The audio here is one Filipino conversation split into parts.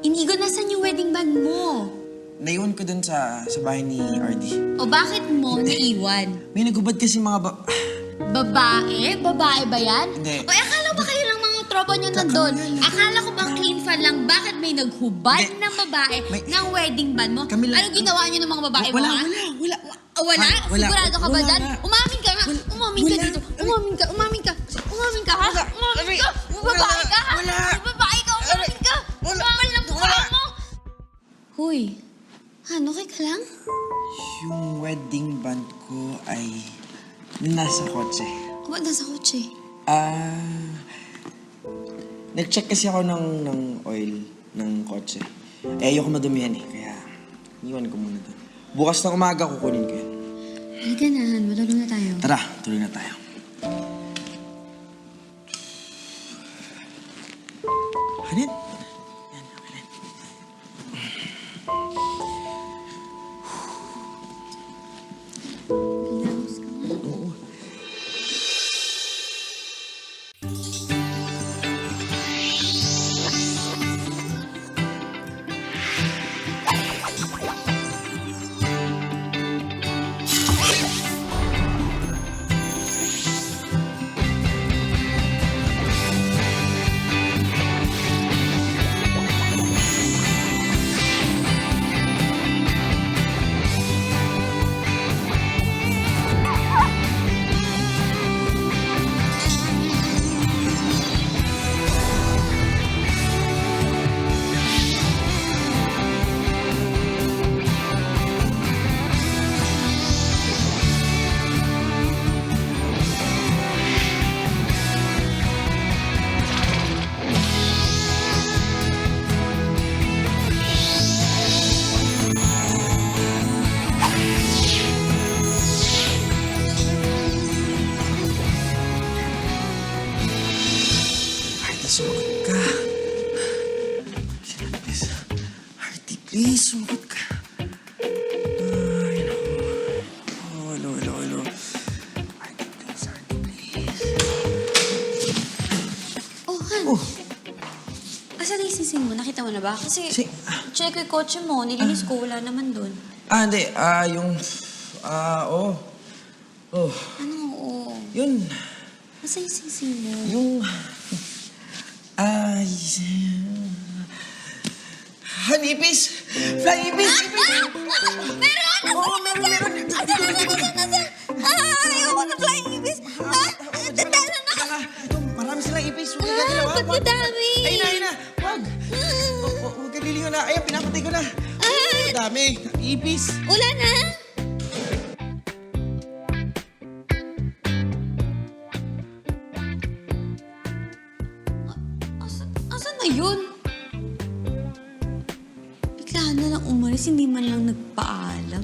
Inigo, nasan yung wedding band mo? Naiwan ko dun sa bahay ni RD. O bakit mo naiwan? May nagubad kasi mga Babae? Babae ba yan? Hindi. O akala ba kayo lang mga tropa nyo nandun? Akala ko bang clean fan lang, bakit may naghubad Hindi. ng babae ng wedding band mo? Kami lang- Ano ginawa nyo ng mga babae mo, Wala, ha? wala. Wala? Wala. Sigurado ka ba Wala dyan? nga. Umamin ka nga. Umamin ka Wala. dito. Umamin ka. Umamin ka. Umamin ka, ha? Umamin ka. Babae ka, ha? Wala. Babae ka. Umamin ka. Wala. Umamin na mukha Wala. mo. Huy. Ano, okay ka lang? Yung wedding band ko ay nasa kotse. O ba't nasa kotse? Nag-check kasi ako ng oil ng kotse. Ayoko madumihan kaya iwan ko muna doon. Bukas ng umaga kukunin ko yan. Halika na, Han. Matulog na tayo. Tara, tuloy na tayo. Hanin? Yan, hanin. Relax ka nga. Oo. Artie, sumagot ka. Please, sumagot ka. Ay, naku. Oh, hello. Artie, please. Oh, Han. Oh. Asan yung sising mo? Nakita mo na ba? Kasi check yung kotse mo. Nilinis ko. Wala naman dun. Hindi. Oh. Ano? Oo. Yun. Asan yung sising mo? Yung... Hanipis! Flying ipis! Meron! Oo, meron. Ayoko na flying ibis. Tandaan na. Ito, marami silang ipis. Huwag ka dilaw, Ba't madami? Ayun na. Wag. Huwag ka lilingon na. Ayan, pinapatay ko na. Ang dami. Ipis. Wala na. Asan na yun? Biglaan na lang umalis, hindi man lang nagpaalam.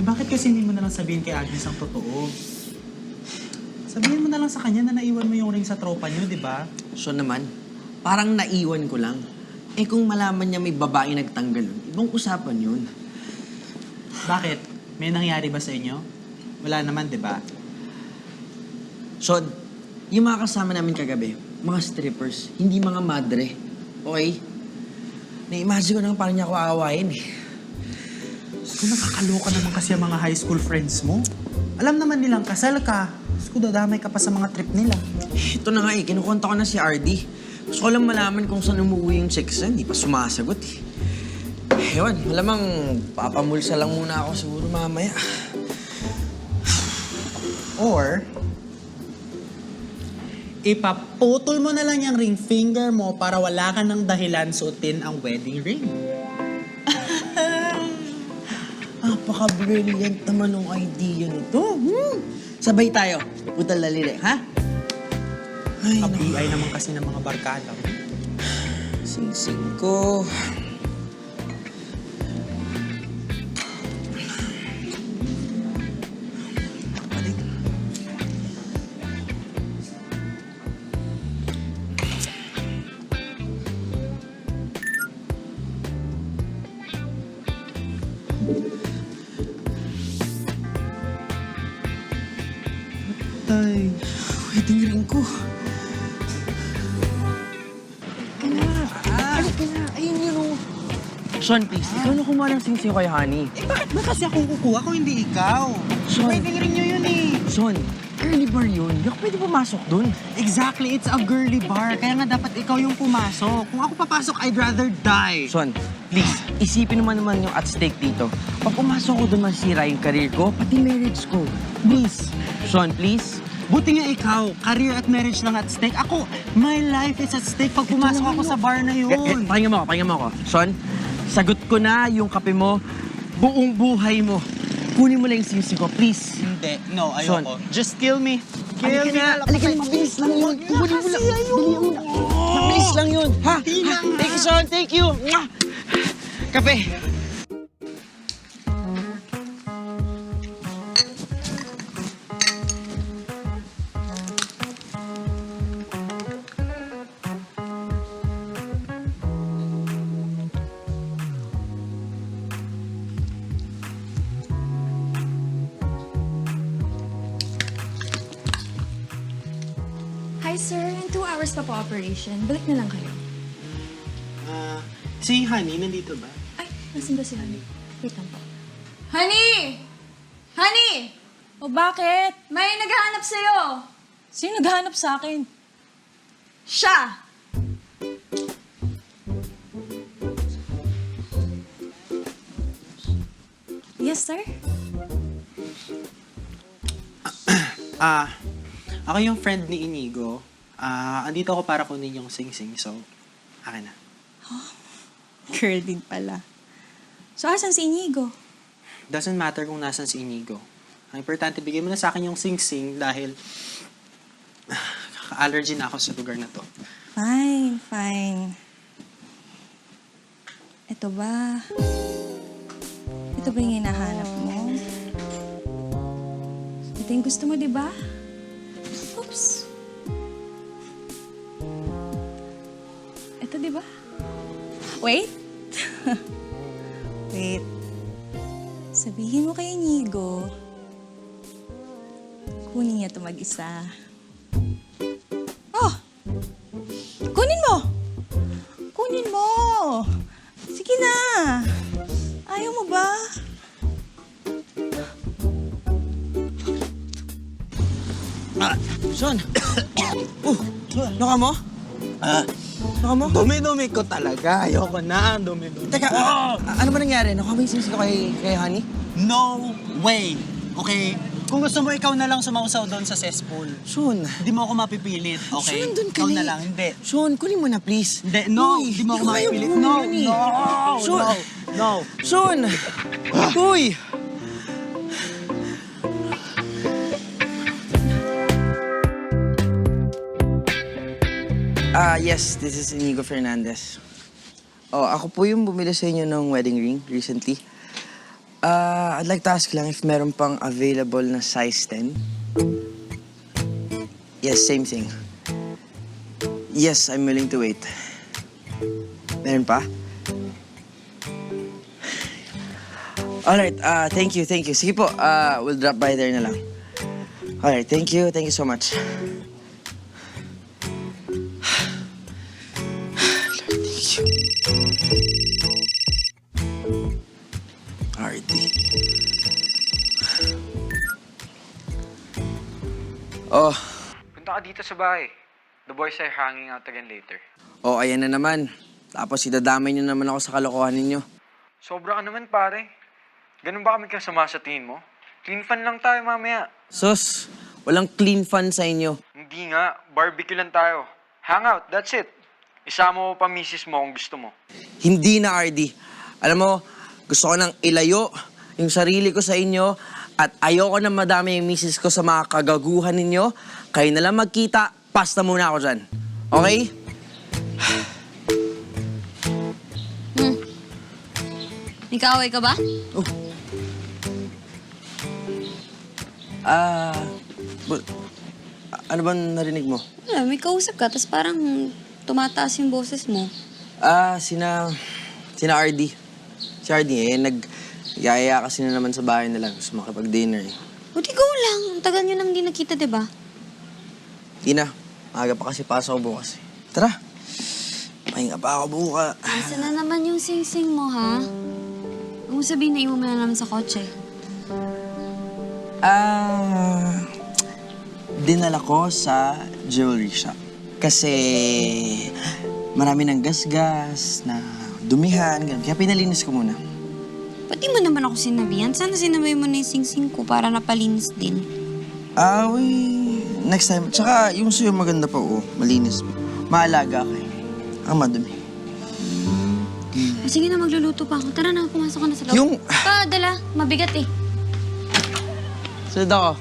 Bakit kasi hindi mo na lang sabihin kay Agnes ang totoo? Sabihin mo na lang sa kanya na naiwan mo yung ring sa tropa niyo, di ba? So naman, parang naiwan ko lang. Kung malaman niya may babae nagtanggal nun, ibang usapan yun. Bakit? May nangyari ba sa inyo? Wala naman, di ba? So, yung mga kasama namin kagabi, mga strippers, hindi mga madre. Okay? Na-imagine ko naman parang niya ako aawayin Kung nakakaloka naman kasi ang mga high school friends mo. Alam naman nilang kasal ka. Kung dadamay ka pa sa mga trip nila. Ito na nga kinukonta ko na si RD. Gusto ko lang malaman kung saan umuwi yung sex hindi pa sumasagot Ewan, malamang papamulsa lang muna ako siguro mamaya. Or, ipaputol mo na lang yung ring finger mo para wala ka ng dahilan suotin ang wedding ring. Napaka-brilliant naman ng idea nito. Sabay tayo. Putal daliri, ha? Ay, Kabi-ay naman kasi ng mga barkada. Sing-sing ko. Tay. Wedding ring ko. Ayun yun o. Sean, please, ikaw na kumuha ng sing-sing kay Honey. Eh, bakit ba kasi akong kukuha kung hindi ikaw? Sean. Wedding ring nyo yun eh. Sean, early bar yun. Di ako pwede pumasok dun. Exactly, it's a girly bar. Kaya nga dapat ikaw yung pumasok. Kung ako papasok, I'd rather die. Sean, please, isipin naman yung at stake dito. Pag pumasok ko dun, masira yung career ko, pati marriage ko. Please. Sean, please. Buti nga ikaw, career at marriage lang at stake. Ako, my life is at stake pag pumasok ako sa bar na yun. Pakinggan mo ako. Sean, sagot ko na yung kape mo, buong buhay mo. Kunin mo lang yung sing-sing ko, please. Hindi, no, Sean. ayoko. Just kill me. Kill me. Halika na, mabilis lang yun. Kunin mo lang. Dali mo na. Mabilis lang yun. Ha? Thank you, Sean. Thank you. Mwah! Kape. Hi, sir. In 2 hours pa po operation. Balik na lang kayo. Si Honey, nandito ba? Ay, nasan ba si Honey? Wait lang po. Honey! Honey! O bakit? May naghahanap sa'yo! Sino naghahanap sa akin? Siya! Yes, sir? Ako yung friend ni Inigo. Andito ako para kunin yung sing-sing, so akin na. Girl din pala. So, asan si Inigo? Doesn't matter kung nasan si Inigo. Ang importante, bigay mo na sa akin yung sing-sing dahil kaka-allergy na ako sa lugar na to. Fine, fine. Ito ba? Ito ba yung hinahanap mo? Ito yung gusto mo, di ba? Oops. Ito, di ba? Wait. Wait. Sabihin mo kay Inigo, kunin niya ito mag-isa. Oh! Kunin mo! Kunin mo! Sige na! Ayaw mo ba? Sean. Naka mo? Naka mo? Dumi-dumi ko talaga. Ayoko na. Dumi-dumi. Teka, ano ba nangyari? Nakuha mo yung sing-sing ko kay Honey? No way. Okay? Kung gusto mo, ikaw na lang sumausaw doon sa cesspool. Sean. Hindi mo ako mapipilit, okay? Sean, nandun ka Ikaw na na eh. lang, hindi. Sean, kunin mo na, please. Hindi, no. Uy, Hindi mo ako ayaw mapipilit. mo No, yun eh. no, Sean. no, no. Sean! Uy! Yes, this is Inigo Fernandez. Oh, ako po yung bumili sa inyo ng wedding ring recently. I'd like to ask lang if meron pang available na size 10. Yes, same thing. Yes, I'm willing to wait. Meron pa? Alright, thank you. Sige po, we'll drop by there na lang. Alright, thank you so much. Lord, thank you. RD. Oh, Punta ka dito sa bahay. The boys are hanging out again later. oh, ayan na naman. Tapos idadamay niyo naman ako sa kalokohan ninyo. Sobra ka naman, pare. Ganun ba kami kasama sa tingin mo? Clean fun lang tayo mamaya. Sus, walang clean fun sa inyo. Hindi nga, barbecue lang tayo. Hangout, that's it. Isama mo pa misis mo kung gusto mo. Hindi na, RD. Alam mo, gusto ko nang ilayo yung sarili ko sa inyo at ayoko na madami yung misis ko sa mga kagaguhan ninyo. Kayo na lang magkita, pasta muna ako dyan. Okay? May kaaway ka ba? Oh. Ano ba narinig mo? Wala, may kausap ka, tapos parang tumataas yung boses mo. Sina RD. Si RD yaya kasi na naman sa bahay nila. Gusto makipag-dinner eh. Buti go lang. Ang tagal nyo nang di nakita, di ba? Di na. Maaga pa kasi pasok ko bukas. Tara. Pahinga pa ako buka. Asa na naman yung sing-sing mo, ha? Huwag mo sabihin na iwan mo na naman sa kotse. Dinala ko sa jewelry shop. Kasi marami ng gasgas, na dumihan, ganun. Kaya pinalinis ko muna. Pati mo naman ako sinabihan. Sana sinabay mo na yung sing-sing ko para napalinis din. Next time. Tsaka yung sa'yo maganda pa, malinis. Maalaga ka eh. Ang madumi. Sige na, magluluto pa ako. Tara na, pumasok ka na sa loob. Yung... Dala. Mabigat eh. Sunod ako.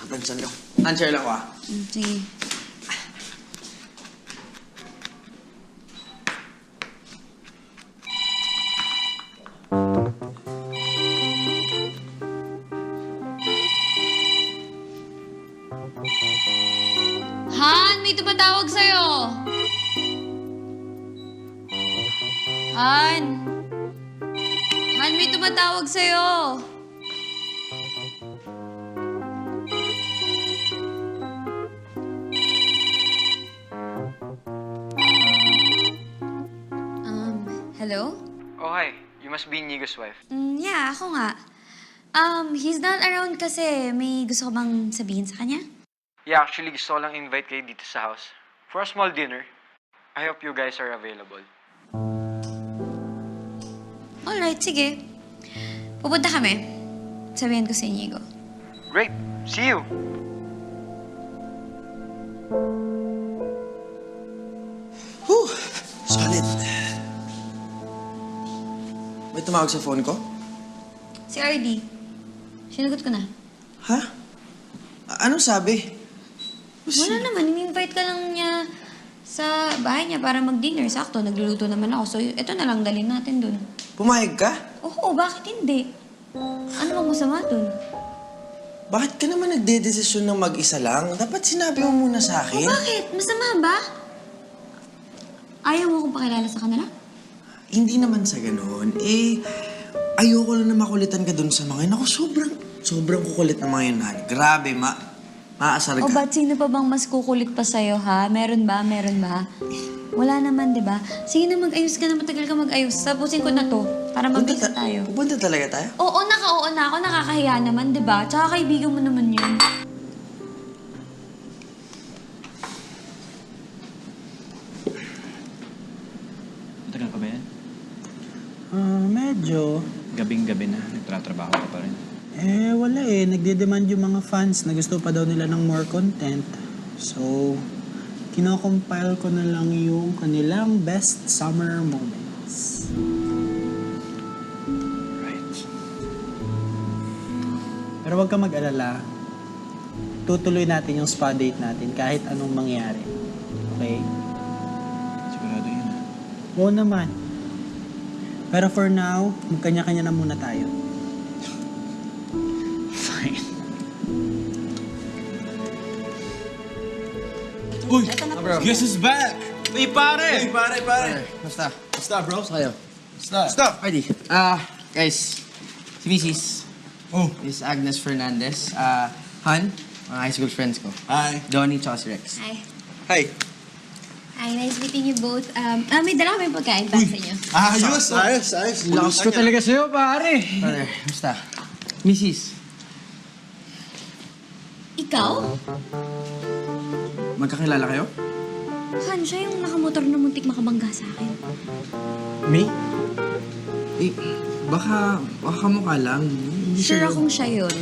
Tansyan lang. Answer lang ko Sige. Han, may tumatawag sa'yo. Han, may tumatawag sa'yo. Hello? Oh, hi. You must be Inigo's wife. Yeah, ako nga. He's not around kasi may gusto ko bang sabihin sa kanya? Yeah, actually, gusto ko lang invite kayo dito sa house. For a small dinner. I hope you guys are available. Alright, sige. Pupunta kami. Sabihin ko sa Inigo. Great. See you. Whew! Solid. May tumawag sa phone ko? Si RD. Sinagot ko na. Ha? Anong sabi? Wala naman. In-invite ka lang niya sa bahay niya para mag-dinner. Sakto, nagluluto naman ako. So, ito na lang, dalhin natin dun. Pumayag ka? Oo, bakit hindi? Ano bang masama dun? Bakit ka naman nagdedesisyon ng mag-isa lang? Dapat sinabi mo muna sa akin. Bakit? Masama ba? Ayaw mo akong pakilala sa kanila? Hindi naman sa ganun. Ayoko lang na makulitan ka dun sa mga yun. Ako, sobrang kukulit ng mga yun, Han. Grabe, maasar ka. O ba't sino pa bang mas kukulit pa sa'yo, ha? Meron ba? Wala naman, di ba? Sige na, mag-ayos ka na. Matagal ka mag-ayos. Tapusin ko na to para mag-bisa tayo. Pupunta talaga tayo? Oo na ako. Nakakahiya naman, di ba? Tsaka kaibigan mo naman yun. Matagal ka ba yan? Medyo. Gabing-gabi na, nagtratrabaho ka pa rin. Wala eh. Nagde-demand yung mga fans na gusto pa daw nila ng more content. So, kino-compile ko na lang yung kanilang best summer moments. Right. Pero huwag ka mag-alala. Tutuloy natin yung spa date natin kahit anong mangyari. Okay? Sigurado yun, ha? Oo naman. Pero for now, magkanya-kanya na muna tayo. Fine. Uy! Bro. Guess who's back? Hey, pare! Basta. Basta, bro. Basta kayo. Stop! Ready? Guys. Si Mrs. Oh. Is Agnes Fernandez. Han, mga high school friends ko. Hi. Donnie tsaka si Rex. Hi. Hi. Hi, nice meeting you both. May dala kami pagkain para sa inyo. Ayos. Lakas ko talaga sa'yo, pare! Brother, basta. Mrs. Ikaw? Magkakilala kayo? Han, siya yung nakamotor na muntik makabangga sa akin. Me? Baka mukha lang. Hindi Sure siya- akong siya yun.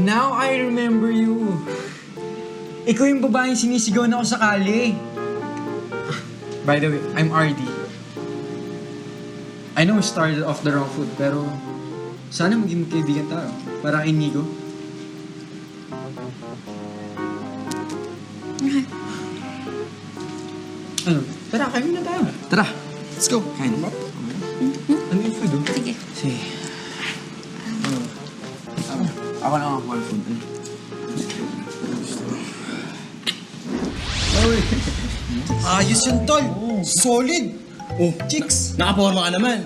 Now I remember you. Ikaw yung babaeng sinisigaw na ako sa kali. By the way, I'm RD. I know we started off the wrong foot, pero Sana maging magkaibigan tayo. Para kay Nico. Ano? Tara, kain na tayo. Tara, let's go. Kain ba? Ano yung food, oh? Sige. Sige. Ako na ang call food. Ayos yun, tol. Solid. Oh, chicks, nakaporma ka naman.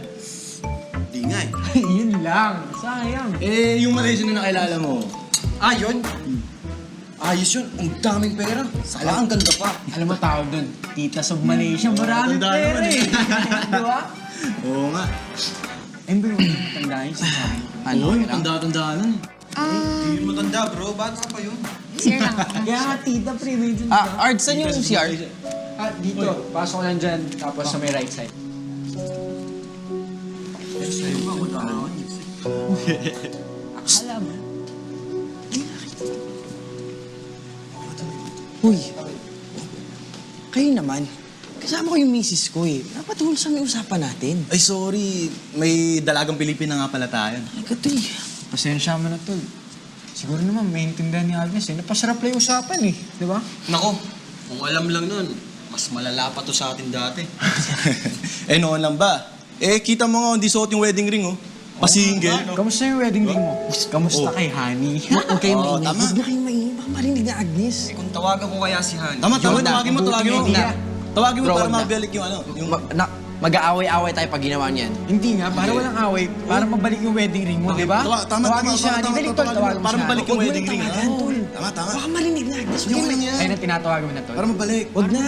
Di nga eh. Yun lang. Sayang. Eh, yung Malaysian na nakilala mo. Ah, yun? Ayos yun. Ang daming pera. Sala, ang ganda pa. Alam mo tawag doon, Titas of Malaysia. Maraming Tanda pera naman eh. Di ba? Oo nga. Ayun ba yung tandaan yung sinabi? Ano? Oo, yung tanda-tandaan nun. Hindi yun matanda, bro. Bata pa yun. Sir lang ako. Kaya nga, tita, pre, may dun Art, saan yung CR? dito. Pasok lang dyan, tapos sa may right side. Akala mo. Uy, kayo naman. Kasama ko yung misis ko eh. Dapat wholesome yung usapan natin. Ay, sorry. May dalagang Pilipina nga pala tayo. Ikaw eh. Pasensya mo na, tol. Siguro naman, maintindihan ni Agnes eh. Napasarap lang yung usapan eh. Di ba? Nako, kung alam lang nun, mas malala pa to sa atin dati. Eh, noon lang ba? Eh, kita mo nga, hindi suot yung wedding ring, oh. Pasingle. Kamusta yung wedding ring mo? Kamusta Oh. kay Honey? Huwag kayong Oo, maingay. tama. Huwag na kayong maingay. Baka marinig na Agnes. Kung tawagan ko kaya si Han. Tama, Yun na, tawagin mo. mabuting idea. Tawagin mo Bro, para wag na. mabalik yung ano. Yung... Mag-aaway-aaway tayo pag ginawa niyan. Hindi nga, para walang away. Para mabalik yung wedding ring mo, di ba? Tama, Tawagin siya, Honey. Dali, tol, tawagin mo Para siya. mabalik yung Huwag mo wedding ring. tawagan, Oo. tol. Tama. Baka marinig na Agnes. Yung lang yan. Ayun na, tinatawagan mo na, tol. Para mabalik. Huwag na.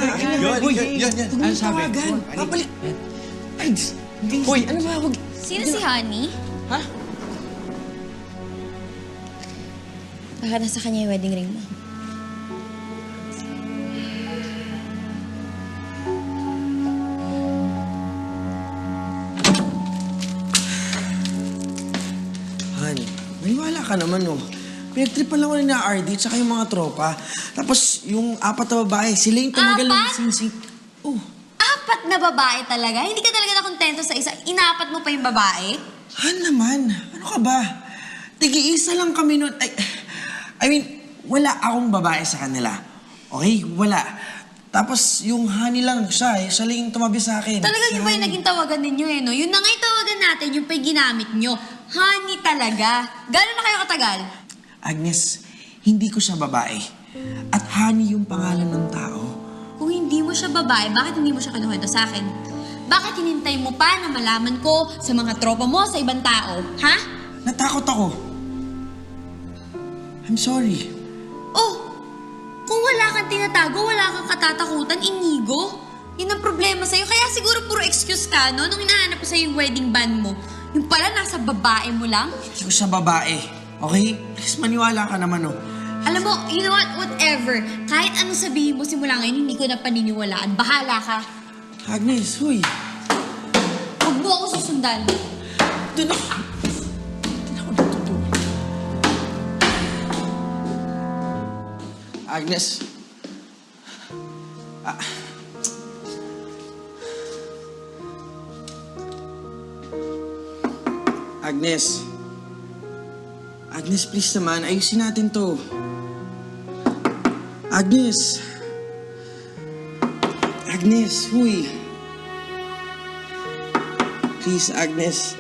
Yan. Ano sabi? Babalik. Ay, Hoy, ano ba? Huwag. Sino si Honey? Ha? Baka nasa kanya yung wedding ring mo. Han, maniwala ka naman, oh. Pinagtripan lang ko na RD tsaka yung mga tropa. Tapos yung apat na babae, sila yung tumagal ng Apat? sinsing. Oh, 4 na babae talaga? Hindi ka talaga nakontento sa isa. Inapat mo pa yung babae? Han naman. Ano ka ba? Tigi-isa lang kami nun. I mean, wala akong babae sa kanila. Okay? Wala. Tapos yung Honey lang siya eh. Siya lang yung tumabi sa akin. Talaga Si yun ba yung Honey. naging tawagan ninyo eh, no? Yun na nga yung tawagan natin, yung pa'y ginamit nyo. Honey talaga. Gano'n na kayo katagal? Agnes, hindi ko siya babae. At Honey yung pangalan ng tao. Kung hindi mo siya babae, bakit hindi mo siya kinuwento sa akin? Bakit hinintay mo pa na malaman ko sa mga tropa mo, sa ibang tao? Ha? Natakot ako. I'm sorry. Oh, kung wala kang tinatago, wala kang katatakutan, Inigo. Yun ang problema sa'yo. Kaya siguro puro excuse ka, no? Nung hinahanap ko sa'yo yung wedding band mo. Yung pala, nasa babae mo lang. Hindi ko siya babae. Okay? Please maniwala ka naman, oh. Alam mo, you know what? Whatever. Kahit anong sabihin mo simula ngayon, hindi ko na paniniwalaan. Bahala ka. Agnes, huy. Huwag mo ako susundan. Doon ako. Doon ako natutulog. Agnes. Agnes. Agnes, please naman. Ayusin natin to. Agnes. Agnes, huy. Please, Agnes.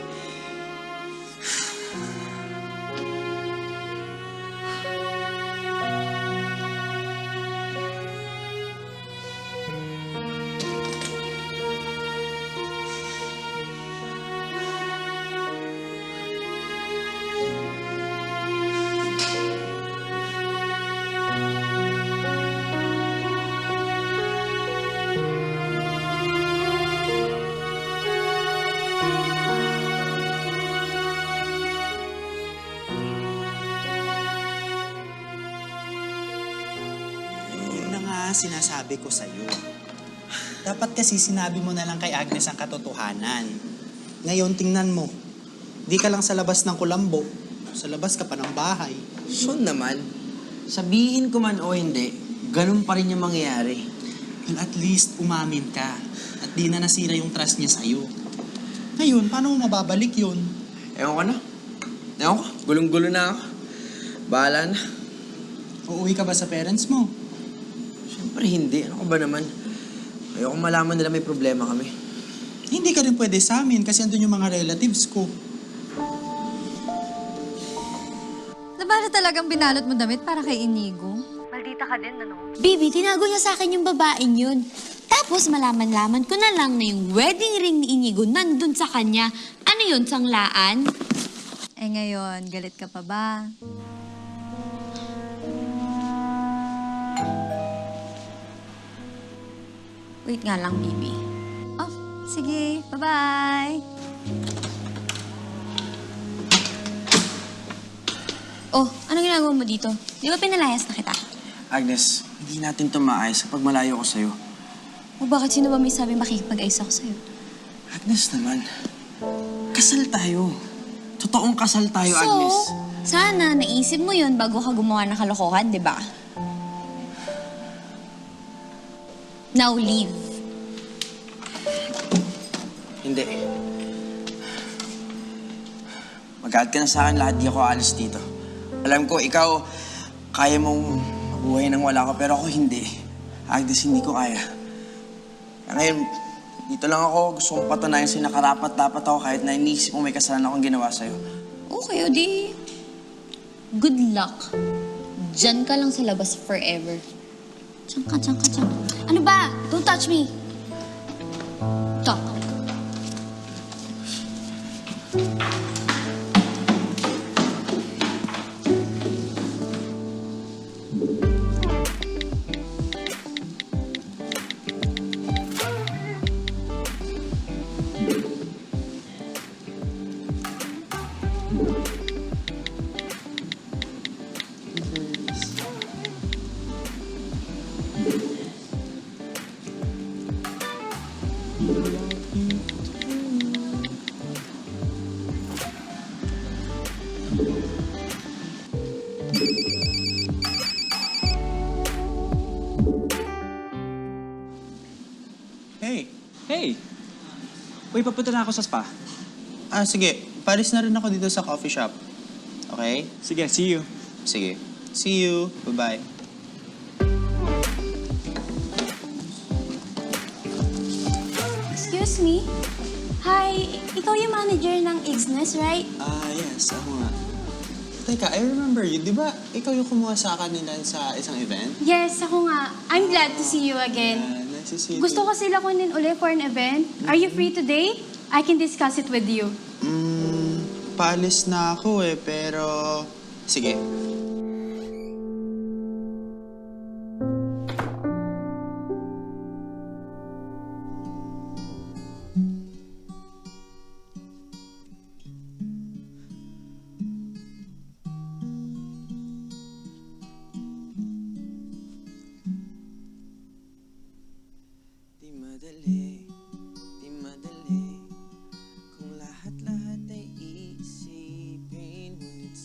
Yun na nga sinasabi ko sa'yo. Dapat kasi sinabi mo na lang kay Agnes ang katotohanan. Ngayon, tingnan mo. Di ka lang sa labas ng kulambo. Sa labas ka pa ng bahay. So naman, sabihin ko man o hindi, ganun pa rin yung mangyayari. Well, at least umamin ka. At di na nasira yung trust niya sa'yo. Ngayon, paano mo mababalik yun? Ewan ko na. Ewan ko, gulong-gulo na ako. Bahala na. Uuwi ka ba sa parents mo? Siyempre hindi. Ano ka ba naman? Ayoko malaman nila may problema kami. Hindi ka rin pwede sa amin kasi andun yung mga relatives ko. Nabala talagang binalot mo damit para kay Inigo? Baby, tinago niya sa akin yung babaeng yun. Tapos malaman-laman ko na lang na yung wedding ring ni Inigo nandun sa kanya. Ano yun, sanglaan? Eh ngayon, galit ka pa ba? Wait nga lang, baby. Oh, sige. Bye-bye. Oh, ano ginagawa mo dito? Di ba pinalayas na kita? Agnes, hindi natin ito maayos kapag malayo ko sa'yo. O bakit sino ba may sabing makikipag-ayos ako sa'yo? Agnes naman, kasal tayo. Totoong kasal tayo, Agnes. Sana naisip mo yun bago ka gumawa ng kalokohan, di ba? Now leave. Hindi. Mag-add ka na sa akin lahat, di ako alis dito. Alam ko, ikaw, kaya mong mabuhay nang wala ko, pero ako hindi. Agnes, hindi ko kaya. Kaya ngayon, dito lang ako, gusto kong patunayan sa'yo na karapat-dapat ako kahit na iniisip mo may kasalanan akong ginawa sa'yo. Okay, o di... Good luck. Diyan ka lang sa labas forever. Diyan ka, diyan ka, diyan. Ano ba? Don't touch me. Talk. Hey. Hey! Uy, papunta na ako sa spa. Sige. Paris na rin ako dito sa coffee shop. Okay? Sige, see you. Sige. See you. Bye-bye. Excuse me? Hi, ikaw yung manager ng Ignes, right? Yes. Ako nga. Teka, I remember you. Di ba ikaw yung kumuha sa akin nila sa isang event? Yes, ako nga. I'm glad to see you again. Nice to see you. Gusto ko sila kunin uli for an event. Are you free today? I can discuss it with you. Paalis na ako pero... Sige. Di madali, kung lahat-lahat ay iisipin. Ngunit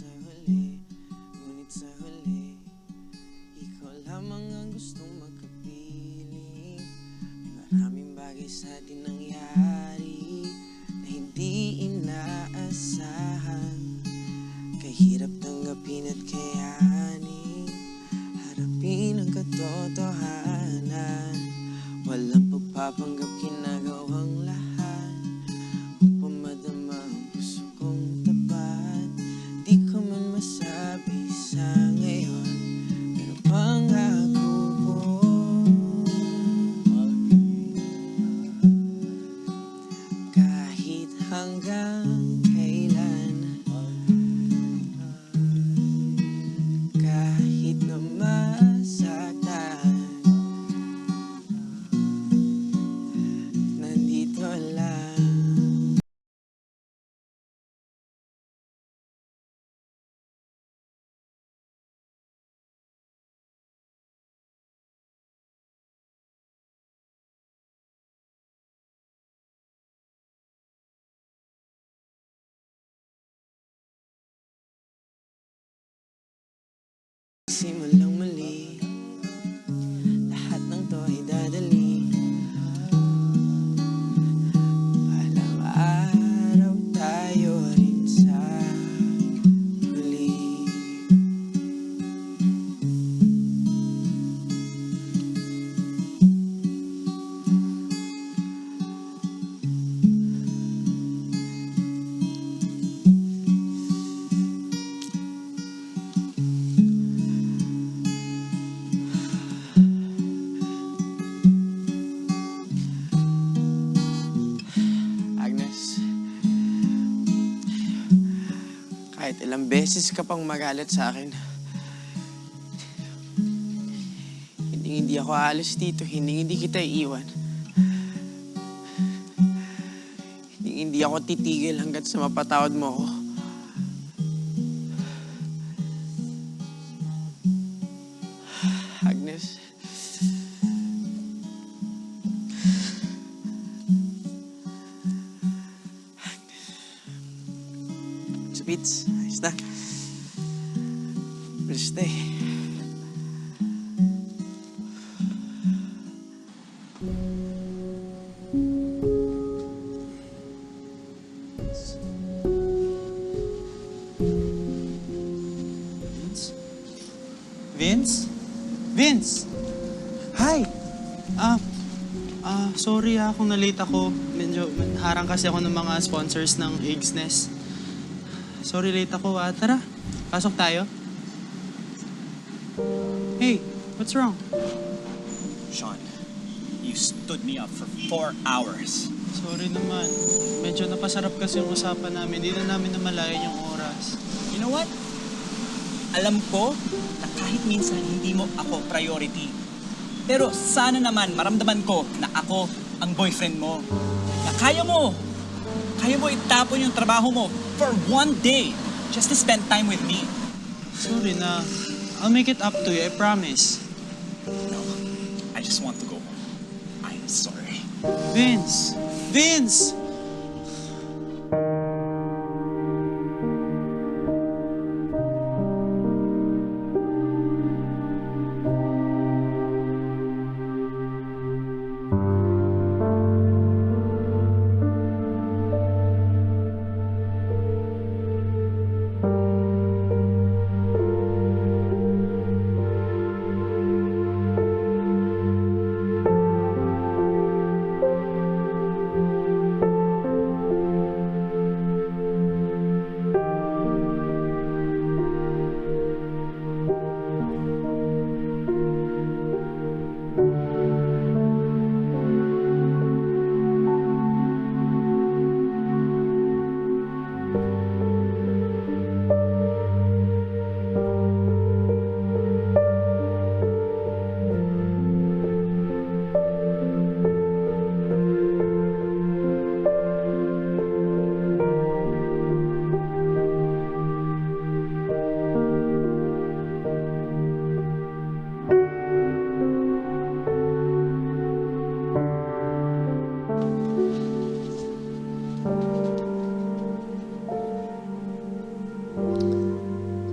sa huli, ikaw lamang ang gustong magkapiling. May maraming bagay sa atin nangyari na hindi inaasahan. Kahirap tanggapin at kayanin, harapin ang katotohanan. Walang pagpapanggap, ginagawang lahat upang madama ang puso kong tapat. Di ko man masabi sa ngayon, pero pangako ko kahit hanggang kailan, kahit na masaktan, nandito lang. Simulang muli, lahat ng to ay dadali. Balang araw tayo rin sa Agnes, kahit ilang beses ka pang magalit sa akin, hindi ako aalis dito, hindi kita iiwan. Hindi ako titigil hanggat sa mapatawad mo ako. Agnes. Spitz, ayos na. Bilis na eh. Vince? Vince! Hi! Sorry kung na-late ako. Medyo harang kasi ako ng mga sponsors ng Eggs Nest. Sorry late ako. Tara, pasok tayo. Hey, what's wrong? Sean, you stood me up for 4 hours. Sorry naman. Medyo napasarap kasi yung usapan namin. Hindi na namin namalayan yung oras. You know what? Alam ko na kahit minsan hindi mo ako priority. Pero sana naman maramdaman ko na ako ang boyfriend mo. Na kaya mo itapon yung trabaho mo for 1 day just to spend time with me. Sorry na. I'll make it up to you, I promise. No, I just want to go home. I'm sorry. Vince! Vince!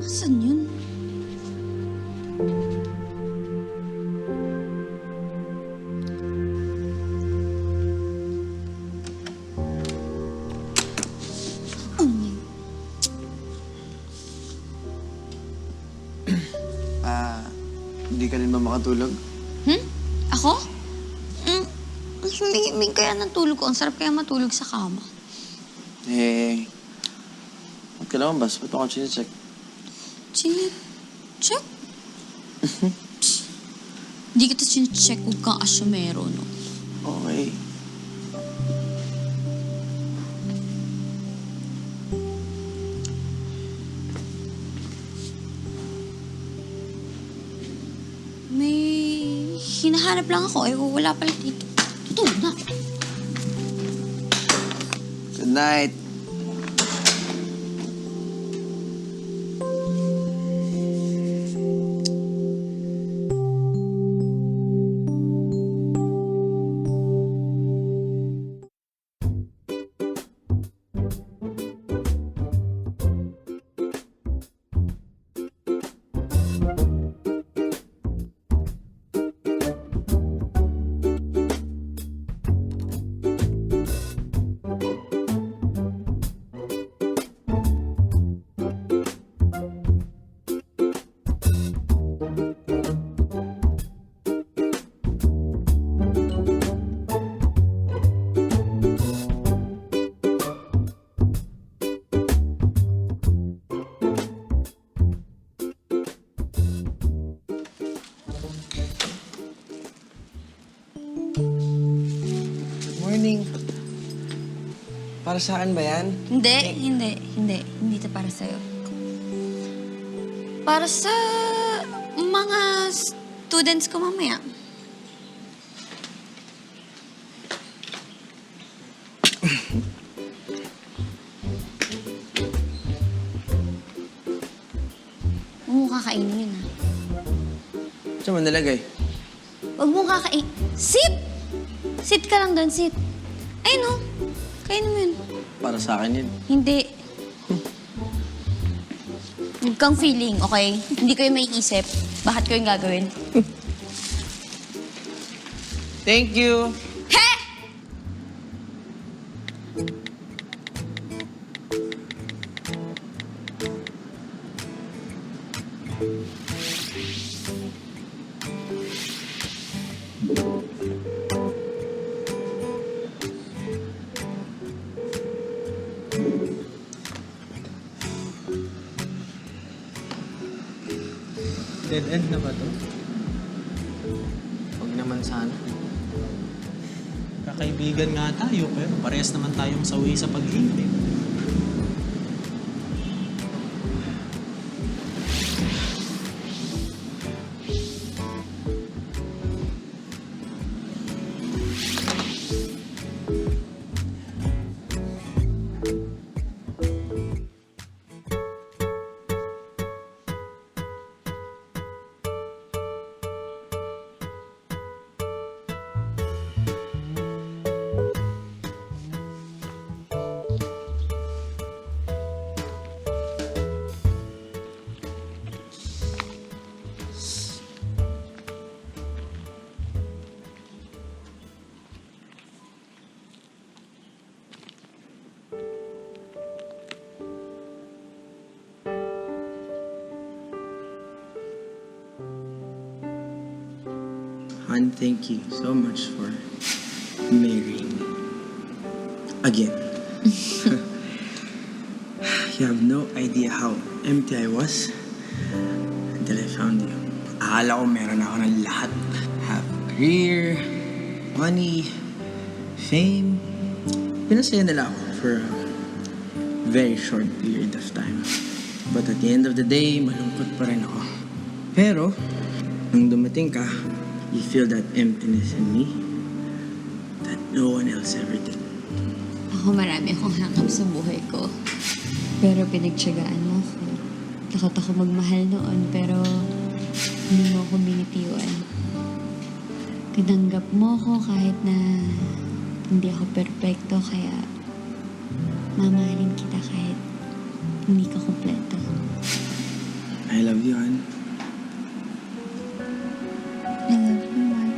Asan yun? Hindi ka rin ba makatulog? Ako? May kaya natulog ko. Ang sarap kaya matulog sa kama. Ba't ka naman ba? Ba't ako chinecheck? Check? Hindi kita chinecheck. Huwag kang asyumero, no? Okay. May hinahanap lang ako. Wala pala dito. Tutulog na. Good night. Para saan ba yan? Hindi ito para sa'yo. Para sa mga students ko mamaya. Huwag mo kakainin yun, ha? Saan mo nalagay? Huwag mo kakainin. Sit! Sit ka lang doon, sit. Ay, no. Kainin mo yun. Para sa akin yun. Hindi. Huwag kang feeling, okay? Hindi ko yung maiisip. Bakit ko yung gagawin? Thank you! He! Dead end na ba to? Huwag naman sana. Kakaibigan nga tayo, pero parehas naman tayong sawi sa pag-ibig. Han, thank you so much for marrying me. Again. You have no idea how empty I was until I found you. Akala ko meron ako ng lahat. Have career, money, fame. Pinasaya nila ako for a very short period of time. But at the end of the day, malungkot pa rin ako. Pero, nung dumating ka, you feel that emptiness in me that no one else ever did. Ako marami akong hangkap sa buhay ko. Pero pinagtyagaan mo ako. Takot ako magmahal noon, pero hindi mo ako binitiwan. Tinanggap mo ako kahit na hindi ako perpekto, kaya mamahalin kita kahit hindi ka kompleto. I love you, Han. I love you, Mark.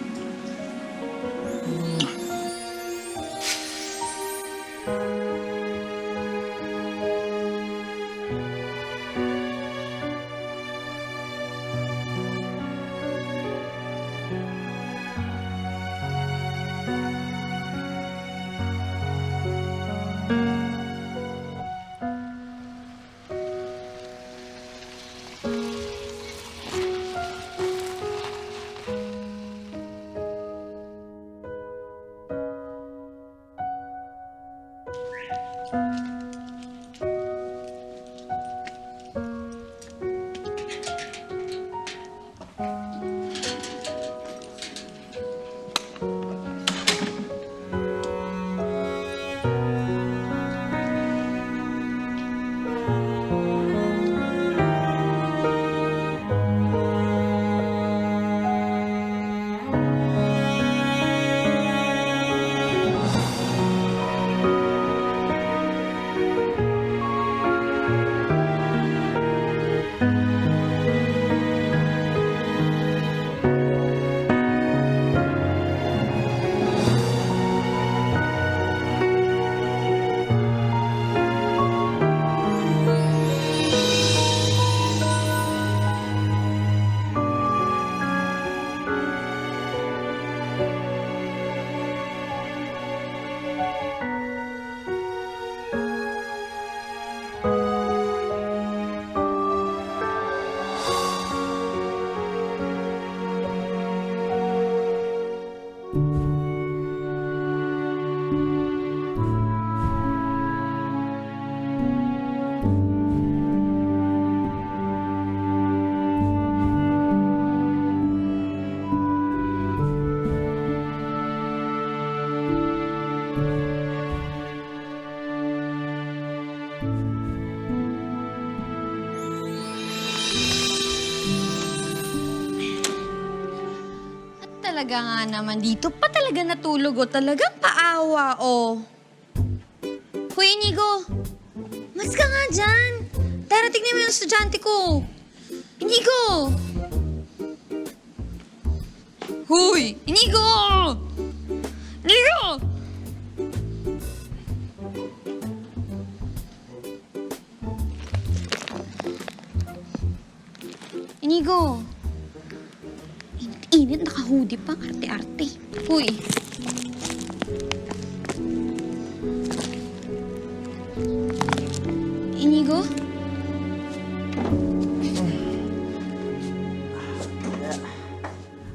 At talaga nga naman, dito pa talaga natulog o talagang paawa o. Hoy, Inigo! Mas ka nga dyan! Darating na yung estudyante ko! Inigo! Hoy! Inigo! Inigo! Inigo! Init, naka-hoodie pa. Arte-arte. Hoy! Inigo?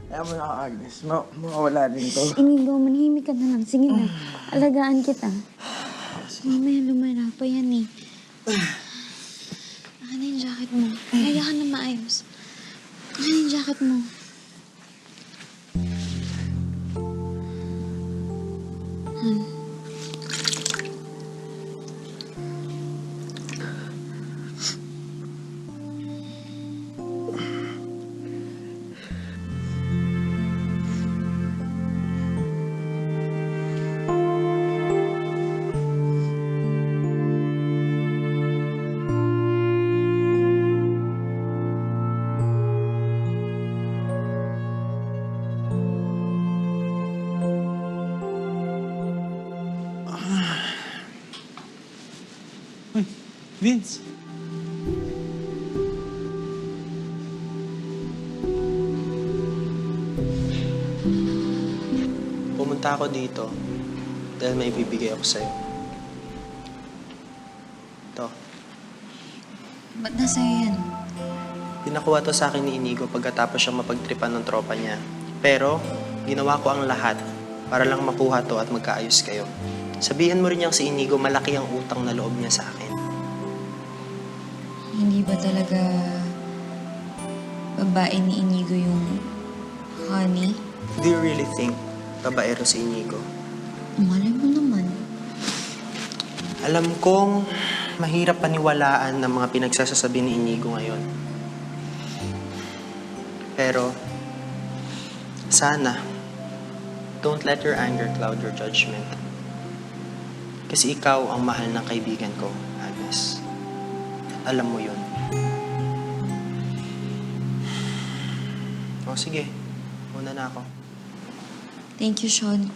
Kaya mo na, Agnes. Mawala din to. Inigo, manahimik ka na lang. Sige na. Alagaan kita. Mamaya lumala pa yan eh. Akin na yung jacket mo. Kaya ka na maayos. Akin na yung jacket mo. Vince. Pumunta ako dito dahil may bibigay ako sa'yo. Ito. Ba't nasa'yo yan? Pinakuha to sa akin ni Inigo pagkatapos siyang mapagtripan ng tropa niya. Pero, ginawa ko ang lahat para lang makuha to at magkaayos kayo. Sabihan mo rin niyang si Inigo malaki ang utang na loob niya sa akin. Hindi ba talaga babae ni Inigo yung honey? Do you really think babaero si Inigo? Malay mo naman. Alam kong mahirap paniwalaan ng mga pinagsasasabi ni Inigo ngayon. Pero, sana, don't let your anger cloud your judgment. Kasi ikaw ang mahal ng kaibigan ko, Agnes. At alam mo yun. O sige, muna na ako. Thank you, Sean.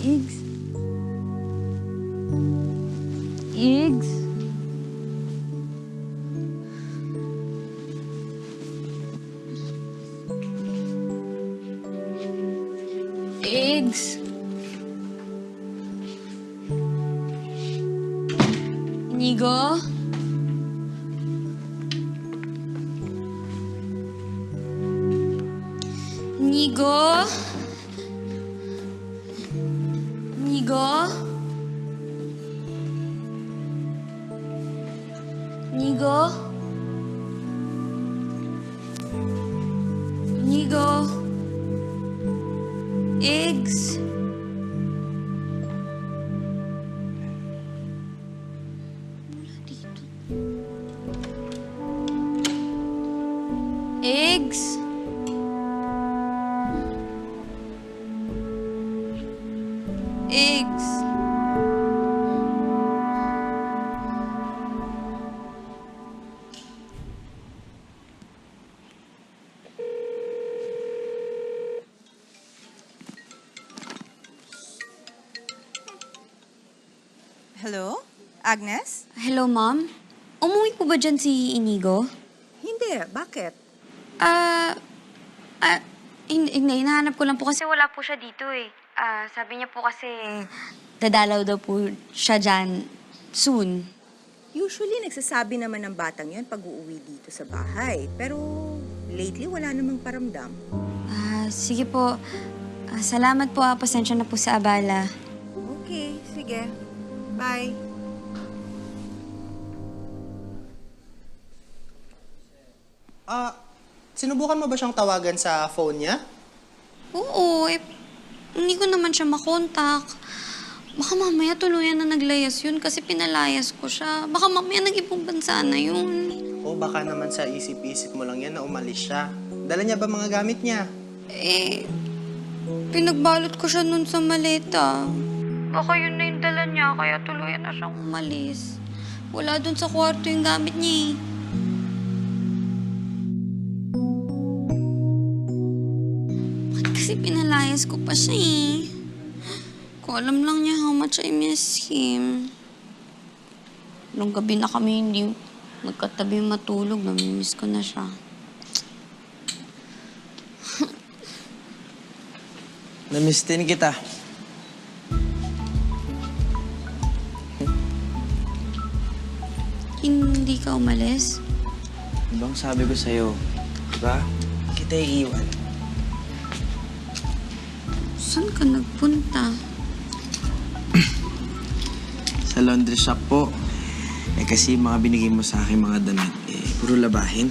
Igs. Igs. Igs. Inigo? Inigo? Inigo? Inigo? Inigo? Igs? Wala dito. Igs? Igs? Hello? Agnes? Hello, Mom? Umuwi po ba dyan si Inigo? Hindi. Bakit? Hinahanap ko lang po kasi wala po siya dito eh. Sabi niya po kasi dadalaw daw po siya dyan soon. Usually, nagsasabi naman ng batang yon pag uuwi dito sa bahay. Pero lately, wala namang paramdam. Sige po. Salamat po. Pasensya na po sa abala. Okay, sige. Bye. Sinubukan mo ba siyang tawagan sa phone niya? Oo, hindi ko naman siya makontak. Baka mamaya tuluyan na naglayas yun kasi pinalayas ko siya. Baka mamaya nag-ibang bansa na yun. O baka naman sa isip-isip mo lang yan na umalis siya. Dala niya ba mga gamit niya? Pinagbalot ko siya nun sa maleta. Baka yun na yung dala niya, kaya tuluyan na siyang umalis. Wala dun sa kwarto yung gamit niya Bakit kasi pinalayas ko pa siya Kung alam lang niya how much I miss him. Nung gabi na kami hindi magkatabi matulog, namimiss ko na siya. Namiss din kita. Hindi ka umalis? Ibang sabi ko sa'yo, diba? Kita iiwan. Saan ka nagpunta? Sa laundry shop po. Kasi mga binigay mo sa akin mga damit, puro labahin.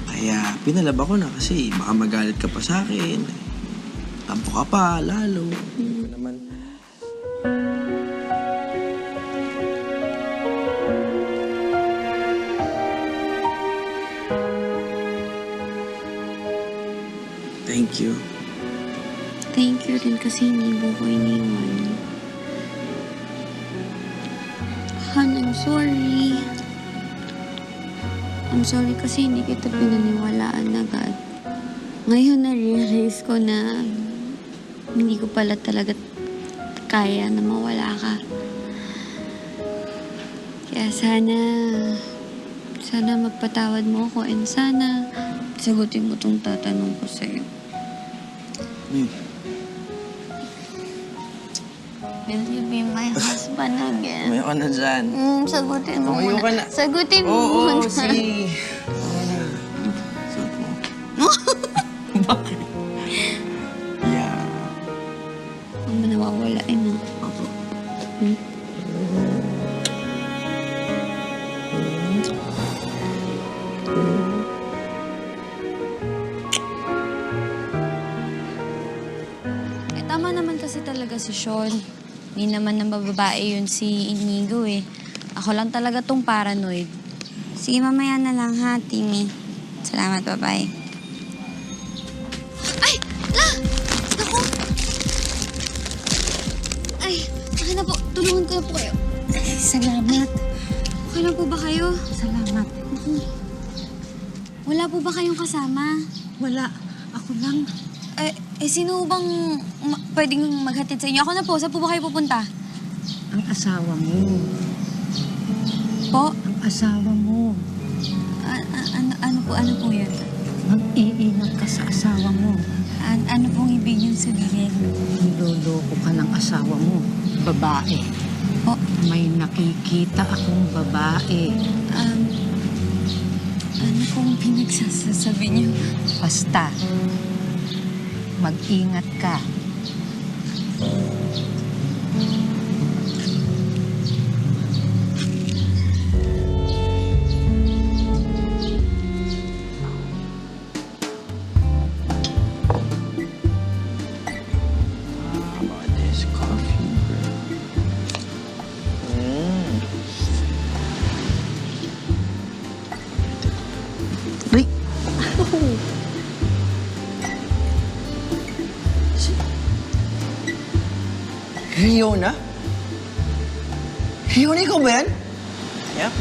Kaya pinalaba ko na kasi baka magalit ka pa sa akin. Tampo ka pa, lalo. Naman. Thank you. Thank you rin kasi hindi mo ko iniwan. Han, I'm sorry. I'm sorry kasi hindi kita pinaniwalaan agad. Ngayon na-realize ko na hindi ko pala talaga kaya na mawala ka. Kaya sana magpatawad mo ako and sana sagutin mo tong tatanong ko sa'yo. Will you be my husband again? Umayo ka na dyan. Sagutin mo Umayo muna. ka na. Sagutin mo Oo, muna. sige. Suot mo. Bakit? Yeah. Ang nawawala na. Opo. Tama naman kasi talaga si Sean. Hindi naman ng babae yun si Inigo Ako lang talaga tong paranoid. Sige, mamaya na lang ha, Timmy. Salamat, bye-bye. Ay! La! Naku! Ay, okay na po. Tulungan ko na po kayo. Salamat. Okay na po ba kayo? Salamat. Wala po ba kayong kasama? Wala. Ako lang. Sino bang pwedeng maghatid sa inyo? Ako na po. Saan po ba kayo pupunta? Ang asawa mo. Po? Ang asawa mo. Ano po yun? Mag-iingat ka sa asawa mo. Ano pong ibig niyong sabihin? Niloloko ka ng asawa mo. Babae. Po? May nakikita akong babae. Ano pong pinagsasabi niyo? Basta. Mag-ingat ka. How about this coffee, bro? Uy! Riona? Riona, ikaw ba yan? Yeah?